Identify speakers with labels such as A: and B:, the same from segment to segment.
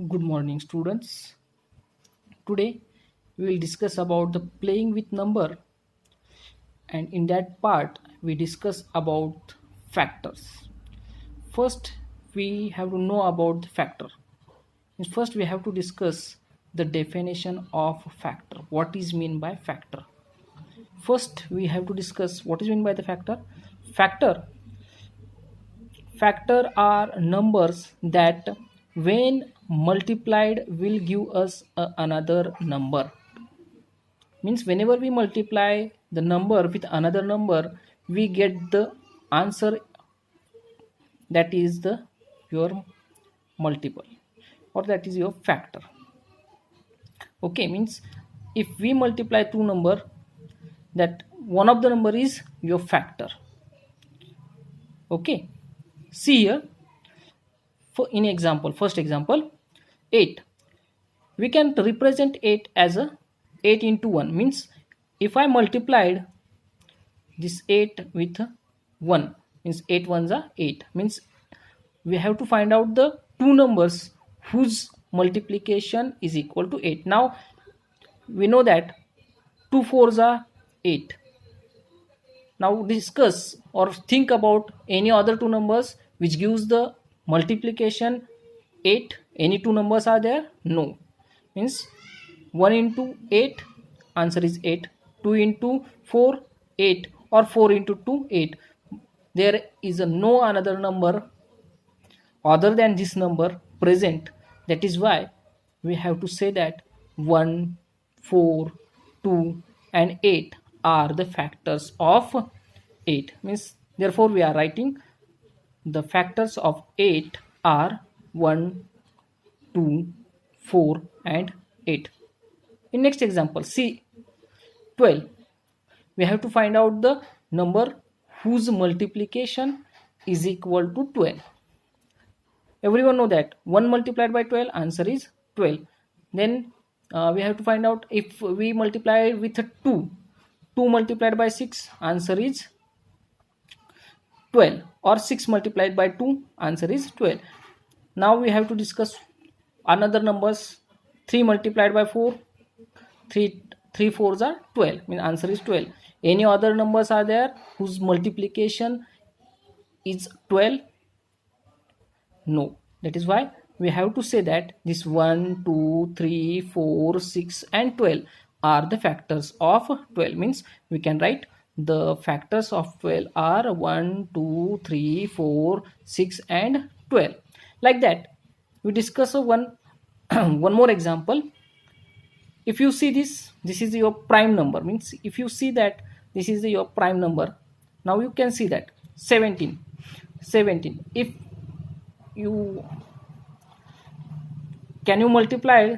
A: Good morning, students. Today we will discuss about the playing with number, and in that part we discuss about factors. First, we have to know about the factor. And first, we have to discuss the definition of factor. What is mean by factor? First, we have to discuss what is mean by the factor. Factor Factor are numbers that when multiplied will give us another number. Means whenever we multiply the number with another number, we get the answer that is the your multiple, or that is your factor. Okay, means if we multiply two number, that one of the number is your factor. Okay, see here, for in example, first example, 8. We can represent 8 as a 8 into 1. Means if I multiplied this 8 with 1, means 8 ones are 8. Means we have to find out the two numbers whose multiplication is equal to 8. Now we know that 2 fours are 8. Now discuss or think about any other two numbers which gives the multiplication 8. Any two numbers are there? No. Means 1 into 8, answer is 8. 2 into 4, 8, or 4 into 2, 8. There is no another number other than this number present. That is why we have to say that 1, 4, 2, and 8 are the factors of 8. Means therefore we are writing the factors of 8 are 1, 2, 4, and 8. In next example, see 12. We have to find out the number whose multiplication is equal to 12. Everyone know that 1 multiplied by 12, answer is 12. Then we have to find out if we multiply with a 2. 2 multiplied by 6, answer is 12, or 6 multiplied by 2, answer is 12. Now we have to discuss another numbers. 3 multiplied by 4, 3 fours are 12, mean answer is 12. Any other numbers are there whose multiplication is 12? No. That is why we have to say that this 1, 2, 3, 4, 6, and 12 are the factors of 12. Means we can write the factors of 12 are 1, 2, 3, 4, 6, and 12. Like that, we discuss one one more example. If you see this is your prime number. Means if you see that this is your prime number, now you can see that 17. If you can you multiply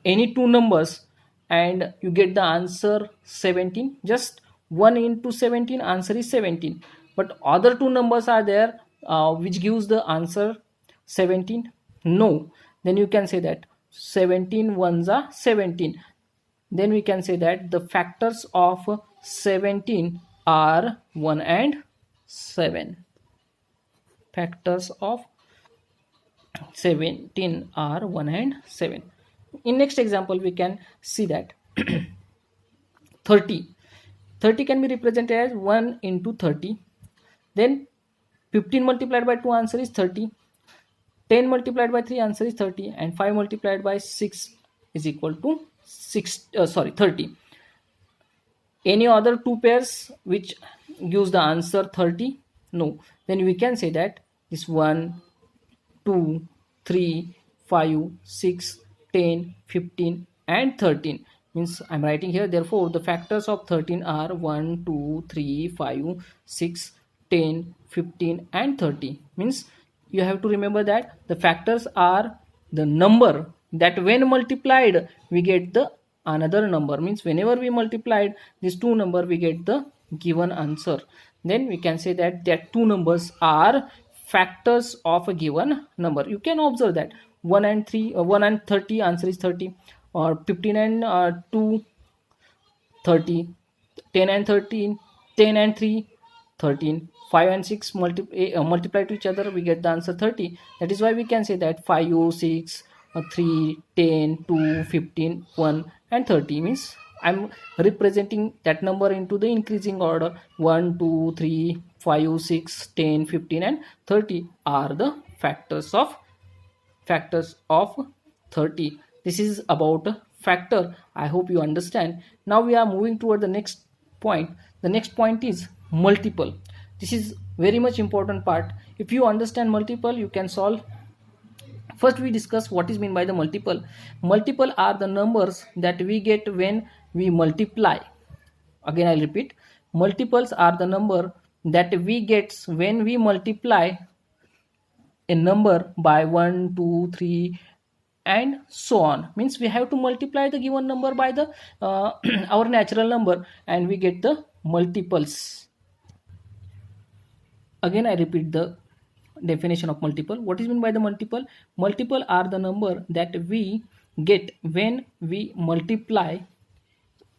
A: any two numbers and you get the answer 17? Just 1 into 17, answer is 17. But other two numbers are there which gives the answer 17? No. Then you can say that 17 ones are 17. Then we can say that the factors of 17 are 1 and 7. Factors of 17 are 1 and 7. In next example, we can see that 30 can be represented as 1 into 30. Then 15 multiplied by 2, answer is 30. 10 multiplied by 3, answer is 30. And 5 multiplied by 6 is equal to 30. Any other two pairs which gives the answer 30? No. Then we can say that this 1, 2, 3, 5, 6, 10, 15, and 13. Means I'm writing here, therefore the factors of 13 are 1, 2, 3, 5, 6, 10, 15, and 30. Means you have to remember that the factors are the number that when multiplied we get the another number. Means whenever we multiplied these two number, we get the given answer. Then we can say that two numbers are factors of a given number. You can observe that 1 and 30, answer is 30, or 15 and 2, 30, 10 and 13, 10 and 3, 13, 5 and 6 multiply to each other, we get the answer 30. That is why we can say that 5, 6, 3, 10, 2, 15, 1 and 30. Means I'm representing that number into the increasing order. 1, 2, 3, 5, 6, 10, 15 and 30 are the factors of 30. This is about a factor. I hope you understand. Now we are moving toward the next point. The next point is multiple. This is very much important part. If you understand multiple, you can solve. First we discuss what is mean by the multiple. Multiple are the numbers that we get when we multiply. Again I'll repeat, multiples are the number that we get when we multiply a number by 1, 2, 3 and so on. Means we have to multiply the given number by the our natural number and we get the multiples. Again I repeat the definition of multiple. What is meant by the multiple? Multiple are the number that we get when we multiply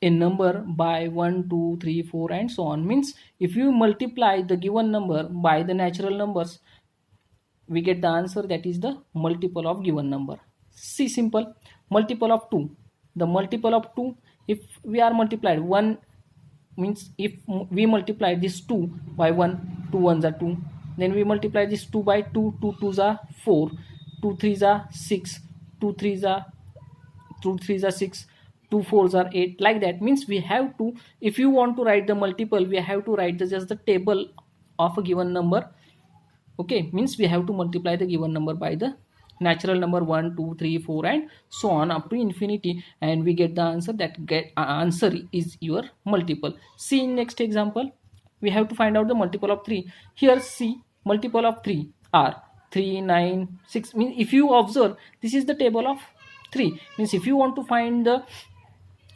A: a number by 1, 2, 3, 4 and so on. Means if you multiply the given number by the natural numbers, we get the answer that is the multiple of given number. See, simple. Multiple of 2. The multiple of 2, if we are multiplied 1, means if we multiply this 2 by 1, 2 ones are 2, then we multiply this 2 by 2, 2 twos are 4, 2 threes are 6, 2 threes are 6, 2 fours are 8, like that. Means we have to, if you want to write the multiple, we have to write just the table of a given number. Okay, means we have to multiply the given number by the natural number 1, 2, 3, 4 and so on up to infinity, and we get the answer. That answer is your multiple. See in next example, we have to find out the multiple of 3. Here see, multiple of 3 are 3, 9, 6. Means if you observe, this is the table of 3. Means if you want to find the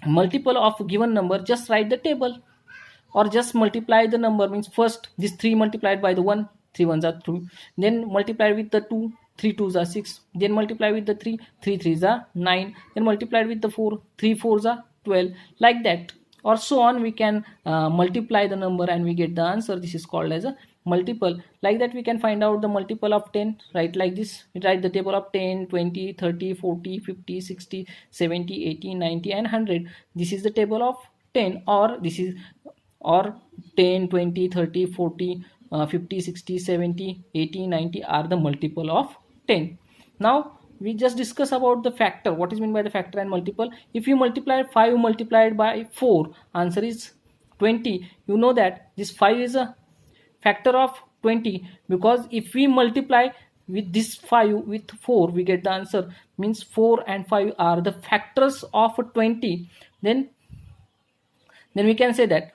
A: multiple of given number, just write the table or just multiply the number. Means first this 3 multiplied by the 1, 3 ones are 2, then multiply with the 2, 3 twos are 6, then multiply with the 3, 3 threes are 9, then multiplied with the 4, 3 fours are 12, like that, or so on. We can multiply the number and we get the answer. This is called as a multiple. Like that we can find out the multiple of 10. Write like this. We write the table of 10, 20, 30, 40, 50, 60, 70, 80, 90 and 100. This is the table of 10, or this is, or 10, 20, 30, 40, 50, 60, 70, 80, 90 are the multiple of 10. Now we just discuss about the factor. What is meant by the factor and multiple? If you multiply 5 multiplied by 4, answer is 20. You know that this 5 is a factor of 20, because if we multiply with this 5 with 4, we get the answer. Means 4 and 5 are the factors of 20. Then we can say that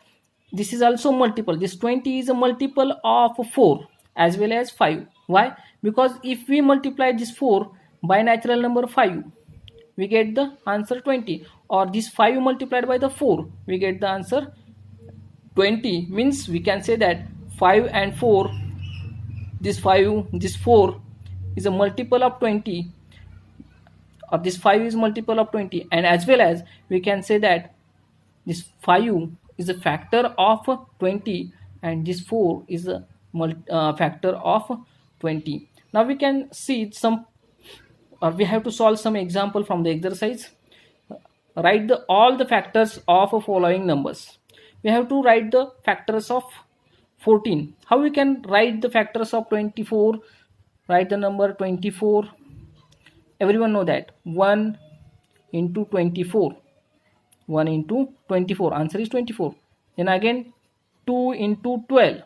A: this is also multiple. This 20 is a multiple of 4 as well as 5. Why? Because if we multiply this 4 by natural number 5, we get the answer 20, or this 5 multiplied by the 4, we get the answer 20. Means we can say that 5 and 4, this 5, this 4 is a multiple of 20, or this 5 is multiple of 20, and as well as we can say that this 5 is a factor of 20 and this 4 is a factor of 20. Now we can see some, or we have to solve some example from the exercise. Write all the factors of following numbers. We have to write the factors of 14. How we can write the factors of 24? Write the number 24. Everyone know that 1 into 24. 1 into 24, answer is 24. Then again 2 into 12.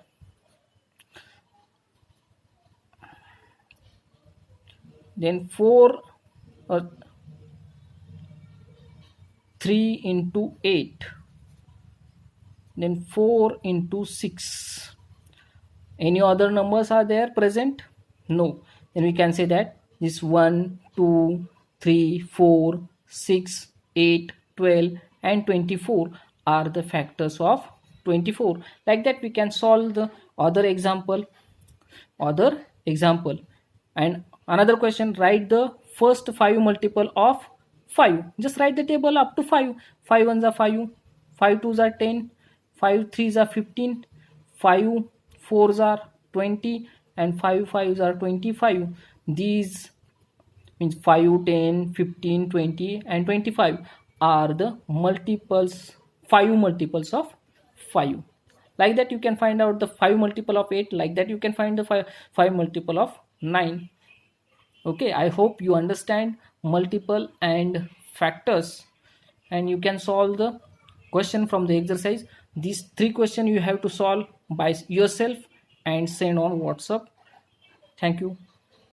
A: Then 4 or 3 into 8. Then 4 into 6. Any other numbers are there present? No. Then we can say that this 1, 2, 3, 4, 6, 8, 12 and 24 are the factors of 24. Like that we can solve the other example. And another question, write the first 5 multiple of 5. Just write the table up to 5. 5 ones are 5, 5 twos are 10, 5 threes are 15, 5 fours are 20 and 5 fives are 25. These means 5, 10, 15, 20 and 25 are the multiples, 5 multiples of 5. Like that you can find out the 5 multiple of 8, like that you can find the 5 multiple of 9. Okay, I hope you understand multiple and factors, and you can solve the question from the exercise. These 3 questions you have to solve by yourself and send on WhatsApp. Thank you.